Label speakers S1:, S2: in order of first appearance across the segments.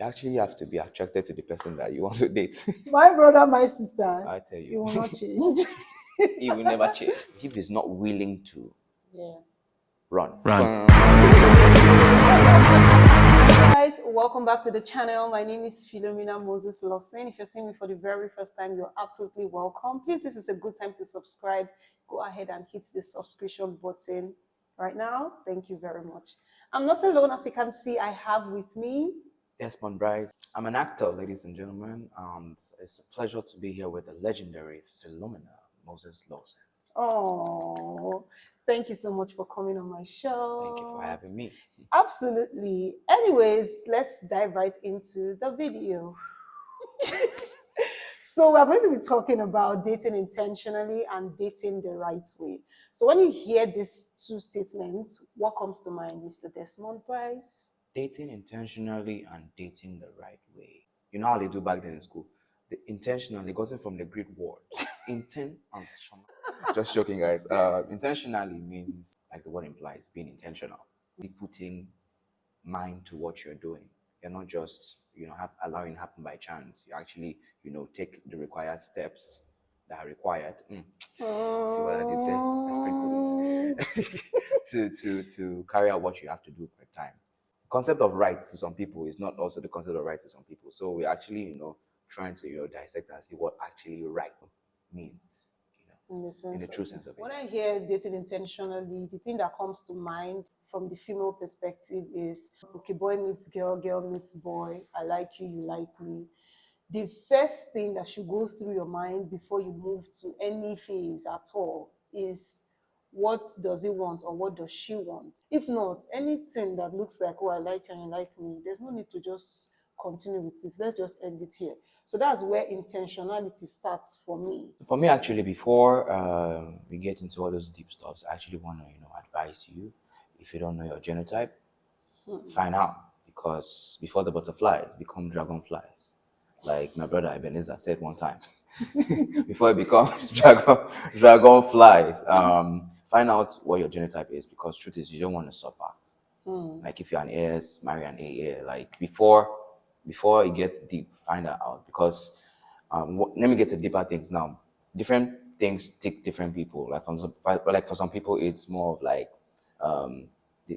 S1: You actually have to be attracted to the person that you want to date.
S2: My brother, my sister,
S1: I tell you.
S2: you will not change.
S1: He will never change. If he's not willing to run.
S2: Guys, welcome back to the channel. My name is Philomina Moses Lawson. If you're seeing me for the very first time, you're absolutely welcome. Please, this is a good time to subscribe. Go ahead and hit the subscription button right now. Thank you very much. I'm not alone. As you can see, I have with me
S1: Desmond Bryce. I'm an actor, ladies and gentlemen. It's a pleasure to be here with the legendary Philomina Moses Lawson.
S2: Oh, thank you so much for coming on my show.
S1: Thank you for having me.
S2: Absolutely. Anyways, let's dive right into the video. So we're going to be talking about dating intentionally and dating the right way. So when you hear these two statements, what comes to mind, Mr. Desmond Bryce?
S1: Dating intentionally and dating the right way. You know how they do back then in school? The intentionally goes from the Greek word. Intent and just joking, guys. Intentionally means, like the word implies, being intentional. Be putting mind to what you're doing. You're not just, allowing it to happen by chance. You actually, take the required steps that are required. See what I did there? I sprinkled it. to carry out what you have to do per time. The concept of right to some people is not also the concept of right to some people. So we're actually, trying to dissect and see what actually right means. In the true sense of it.
S2: When I hear dating intentionally, the thing that comes to mind from the female perspective is, okay, boy meets girl, girl meets boy, I like you, you like me. The first thing that should go through your mind before you move to any phase at all is, what does he want or what does she want? If not, anything that looks like, oh, I like you and you like me, there's no need to just continue with this. Let's just end it here. So that's where intentionality starts for me.
S1: For me, actually, before we get into all those deep stuffs, I actually want to, advise you, if you don't know your genotype, find out, because before the butterflies become dragonflies, like my brother Ebenezer said one time, before it becomes dragonflies, find out what your genotype is, because truth is, you don't want to suffer. Like if you're an AS, marry an AA. Like before it gets deep, find that out, because let me get to deeper things now. Different things tick different people. Like for some people, it's more of like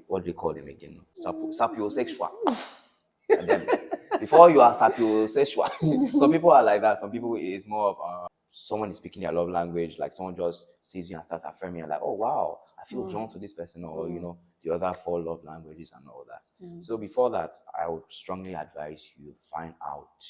S1: what do they call them again? Sapiosexual. And then before you are sapiosexual, some people are like that. Some people it's more of someone is speaking their love language, like someone just sees you and starts affirming, and like, oh wow, I feel drawn to this person, or the other 4 love languages and all that. So before that, I would strongly advise you find out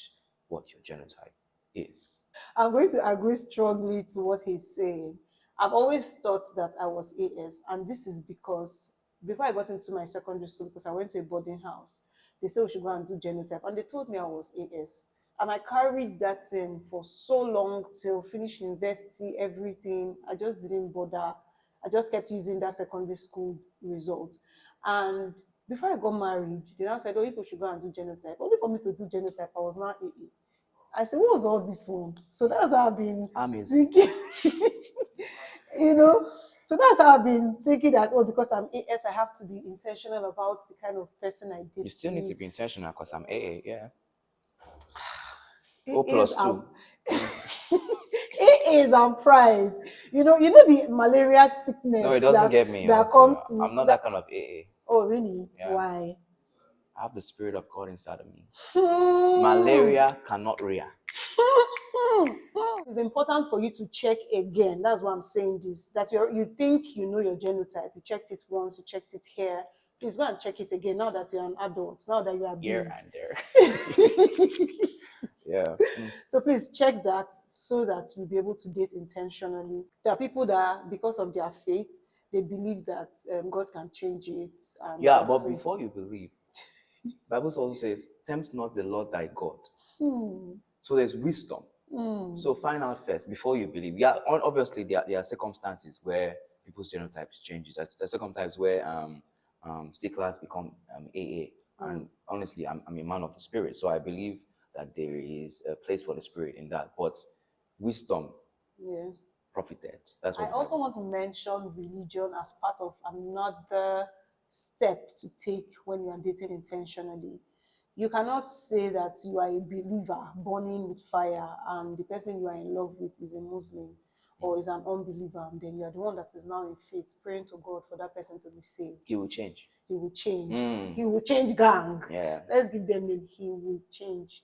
S1: what your genotype is.
S2: I'm going to agree strongly to what he's saying. I've always thought that I was AS, and this is because before I got into my secondary school, because I went to a boarding house, they said we should go and do genotype, and they told me I was AS. And I carried that thing for so long till finish university, everything. I just didn't bother. I just kept using that secondary school result. And before I got married, they now said, oh, people should go and do genotype. Only for me to do genotype, I was now AA. I said, what was all this one? So that's how I've been thinking, So that's how I've been thinking that, oh, because I'm AS, I have to be intentional about the kind of person I date.
S1: You still need to be intentional, because I'm AA, yeah.
S2: O
S1: plus 2.
S2: AAs and pride. You know the malaria sickness.
S1: No, it doesn't get me.
S2: That comes to.
S1: I'm not that kind of AA.
S2: Oh, really?
S1: Yeah.
S2: Why?
S1: I have the Spirit of God inside of me. Malaria cannot rear.
S2: It's important for you to check again. That's why I'm saying this. That you think you know your genotype. You checked it once. You checked it here. Please go and check it again. Now that you're an adult. Now that you are
S1: here and there. Yeah.
S2: So please check that so that you'll be able to date intentionally. There are people that, because of their faith, they believe that God can change it. And
S1: yeah, but before you believe, Bible also says, tempt not the Lord thy God. So there's wisdom. So find out first before you believe. Yeah, obviously there are circumstances where people's genotypes changes. There are circumstances where sticklers become AA. And honestly, I'm a man of the spirit, so I believe that there is a place for the spirit in that. But wisdom profited. That's what
S2: I also want to mention religion as part of another step to take when you are dating intentionally. You cannot say that you are a believer burning with fire and the person you are in love with is a Muslim or is an unbeliever, and then you are the one that is now in faith praying to God for that person to be saved.
S1: He will change.
S2: He will change. He will change gang.
S1: Yeah.
S2: Let's give them name. He will change.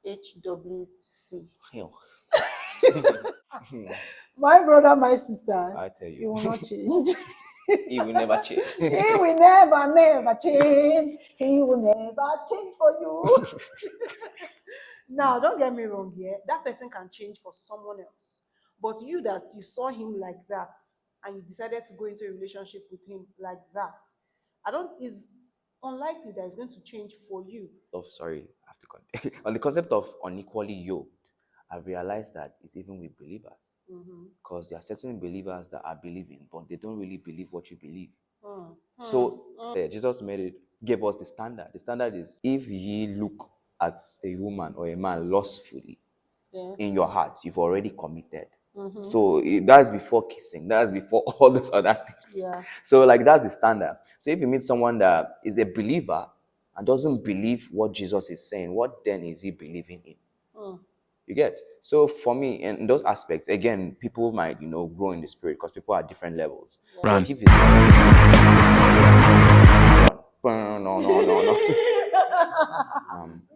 S2: HWC. My brother, my sister,
S1: I tell
S2: he
S1: you.
S2: will not change.
S1: He will never change.
S2: He will never change. He will never change for you. Now, don't get me wrong here. That person can change for someone else. But you that you saw him like that and you decided to go into a relationship with him like that, I don't is unlikely that he's going to change for you.
S1: Oh, sorry, I have to continue. On the concept of unequally yoked, I've realized that it's even with believers. Because there are certain believers that are believing, but they don't really believe what you believe. So Jesus gave us the standard. The standard is, if ye look at a woman or a man lustfully, in your heart, you've already committed. So that's before kissing. That's before all those other things.
S2: Yeah.
S1: So like that's the standard. So if you meet someone that is a believer and doesn't believe what Jesus is saying, what then is he believing in? You get? So for me, in those aspects, again, people might, grow in the spirit because people are at different levels. But if it's no.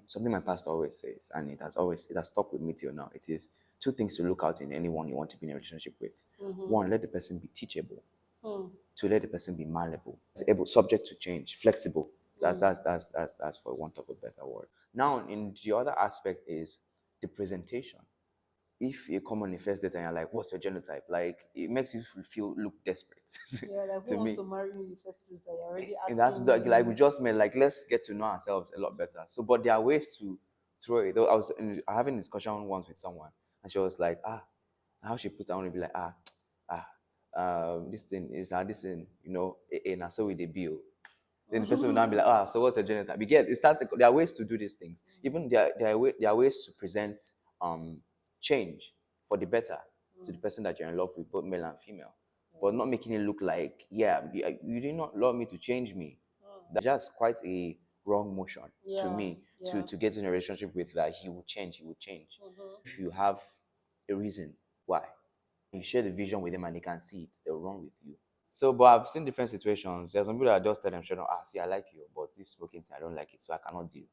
S1: Something my pastor always says, and it has stuck with me till now. It is two things to look out in anyone you want to be in a relationship with. One, let the person be teachable. Two, let the person be malleable, subject to change, flexible. That's for want of a better word. Now, in the other aspect is the presentation. If you come on the first date and you're like, what's your genotype? Like, it makes you look desperate.
S2: Yeah, like who
S1: to
S2: wants
S1: me.
S2: to marry you in the first place that you're already
S1: And that's
S2: asking?
S1: like we just made, like, let's get to know ourselves a lot better. So, but there are ways to throw it. I was having a discussion once with someone, and she was like, how she puts, I want to be like, this thing is this thing, and so with the bill. Then the person will now be like, so what's a genotype? You get, there are ways to do these things. Even there are ways to present change for the better to the person that you're in love with, both male and female. But not making it look like, you did not love me to change me. That's just quite a wrong motion to me to get in a relationship with that he will change. If you have a reason why, you share the vision with them and they can see it, they're wrong with you. So, but I've seen different situations. There's some people that just tell them straight up, see, I like you, but this smoking thing, I don't like it, so I cannot deal.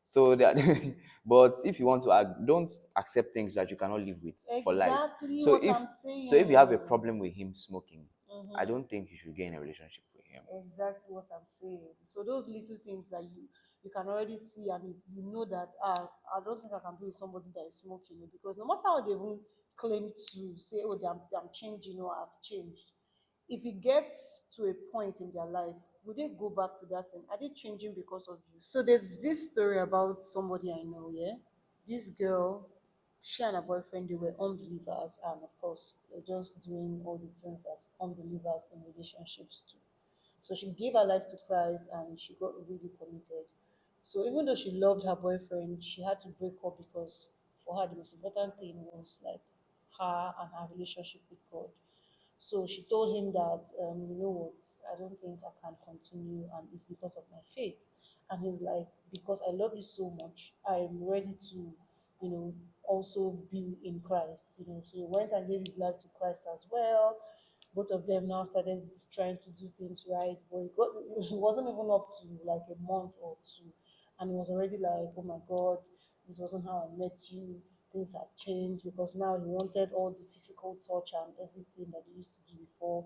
S1: So that, but if you want to, don't accept things that you cannot live with for life. So if you have a problem with him smoking, I don't think you should get in a relationship with him.
S2: Exactly what I'm saying. So those little things that you can already see and you know that I don't think I can be with somebody that is smoking, because no matter how they even claim to say, oh, I'm changing or I've changed, if it gets to a point in their life, would they go back to that thing? Are they changing because of you? So there's this story about somebody I know, yeah? This girl, she and her boyfriend, they were unbelievers, and of course, they're just doing all the things that unbelievers in relationships do. So she gave her life to Christ and she got really committed. So even though she loved her boyfriend, she had to break up because for her the most important thing was like her and her relationship with God. So she told him that, you know what, I don't think I can continue, and it's because of my faith. And he's like, because I love you so much, I'm ready to, also be in Christ. So he went and gave his life to Christ as well. Both of them now started trying to do things right, but it wasn't even up to like a month or two, and it was already like, oh my God, this wasn't how I met you. Things have changed, because now he wanted all the physical touch and everything that he used to do before.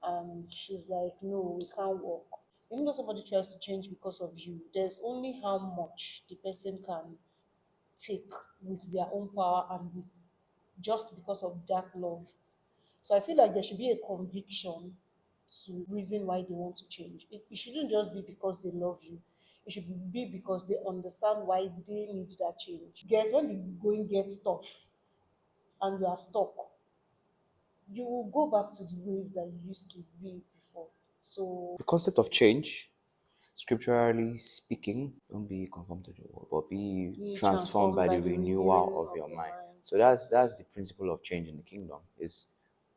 S2: And she's like, no, we can't work. Even though somebody tries to change because of you, there's only how much the person can take with their own power and with just because of that love. So I feel like there should be a conviction to reason why they want to change. It shouldn't just be because they love you. It should be because they understand why they need that change. Get when the going gets tough and you are stuck, you will go back to the ways that you used to be before. So
S1: The concept of change, scripturally speaking, don't be conformed to the world, but be
S2: be
S1: transformed by the
S2: renewing
S1: renewal of
S2: of
S1: your
S2: your
S1: mind.
S2: mind.
S1: So that's the principle of change in the kingdom, is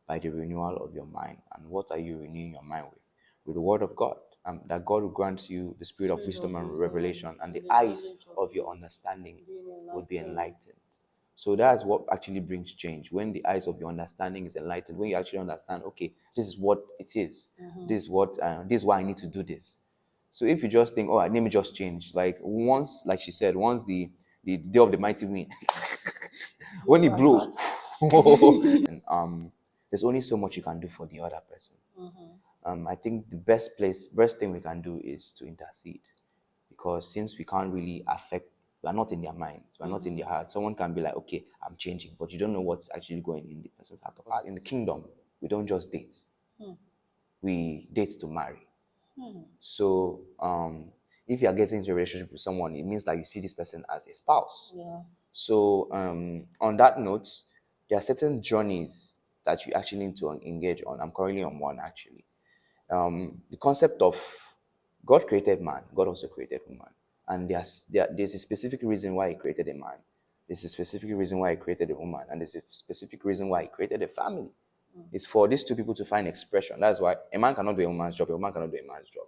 S1: by the renewal of your mind. And what are you renewing your mind with? With the word of God. that God will grant you the spirit of wisdom and revelation, and the eyes of your understanding would be enlightened. So that's what actually brings change. When the eyes of your understanding is enlightened, when you actually understand, okay, this is what it is. This is what this is why I need to do this. So if you just think, oh, let me just change, like once, like she said, once the day of the mighty wind, when it blows, and there's only so much you can do for the other person. I think the best thing we can do is to intercede, because since we can't really affect, we're not in their minds, we're not in their hearts. Someone can be like, okay, I'm changing, but you don't know what's actually going in the person's heart of heart. In the kingdom, we don't just date, we date to marry. So if you are getting into a relationship with someone, it means that you see this person as a spouse. So on that note, there are certain journeys that you actually need to engage on. I'm currently on one, actually. The concept of God created man, God also created woman. And there's a specific reason why he created a man. There's a specific reason why he created a woman. And there's a specific reason why he created a family. It's for these two people to find expression. That's why a man cannot do a woman's job, a woman cannot do a man's job.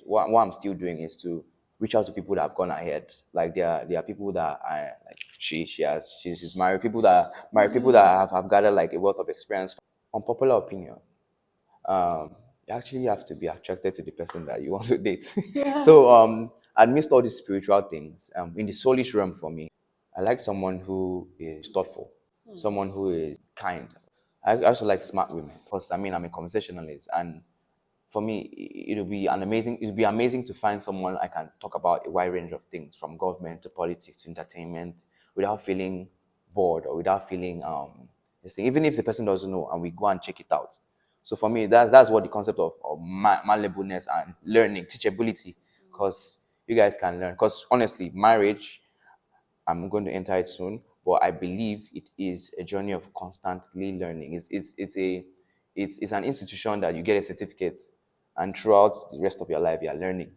S1: What I'm still doing is to reach out to people that have gone ahead. Like there are people that are like she's married, people that have gathered like a wealth of experience. Unpopular opinion. You actually have to be attracted to the person that you want to date. So amidst all these spiritual things, in the soulish realm for me, I like someone who is thoughtful, someone who is kind. I also like smart women, because I mean I'm a conversationalist, and for me it'll be amazing to find someone I can talk about a wide range of things, from government to politics to entertainment, without feeling bored or without feeling this thing, even if the person doesn't know, and we go and check it out. So for me, that's what the concept of malleableness and learning, teachability, because you guys can learn. Because honestly, marriage, I'm going to enter it soon, but I believe it is a journey of constantly learning. It's an institution that you get a certificate, and throughout the rest of your life, you are learning.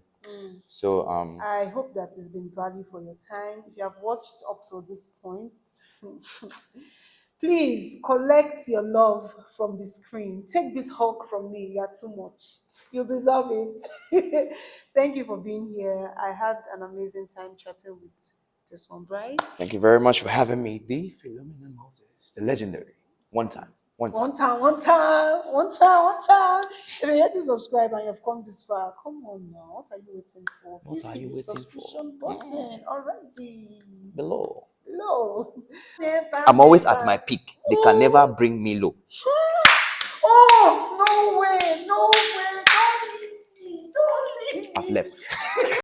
S1: So
S2: I hope that it's been value for your time. If you have watched up to this point, please collect your love from the screen. Take this hug from me. You are too much. You deserve it. Thank you for being here. I had an amazing time chatting with this one, Bryce.
S1: thank you very much for having me, the Philomina Moses, the legendary. One time.
S2: One time. If you're yet to subscribe and you've come this far, come on now. What are you waiting for? Please hit the subscription button already.
S1: Below.
S2: Low.
S1: I'm always at my peak. They can never bring me low.
S2: Oh, no way. Don't leave me. Don't leave me.
S1: I've left.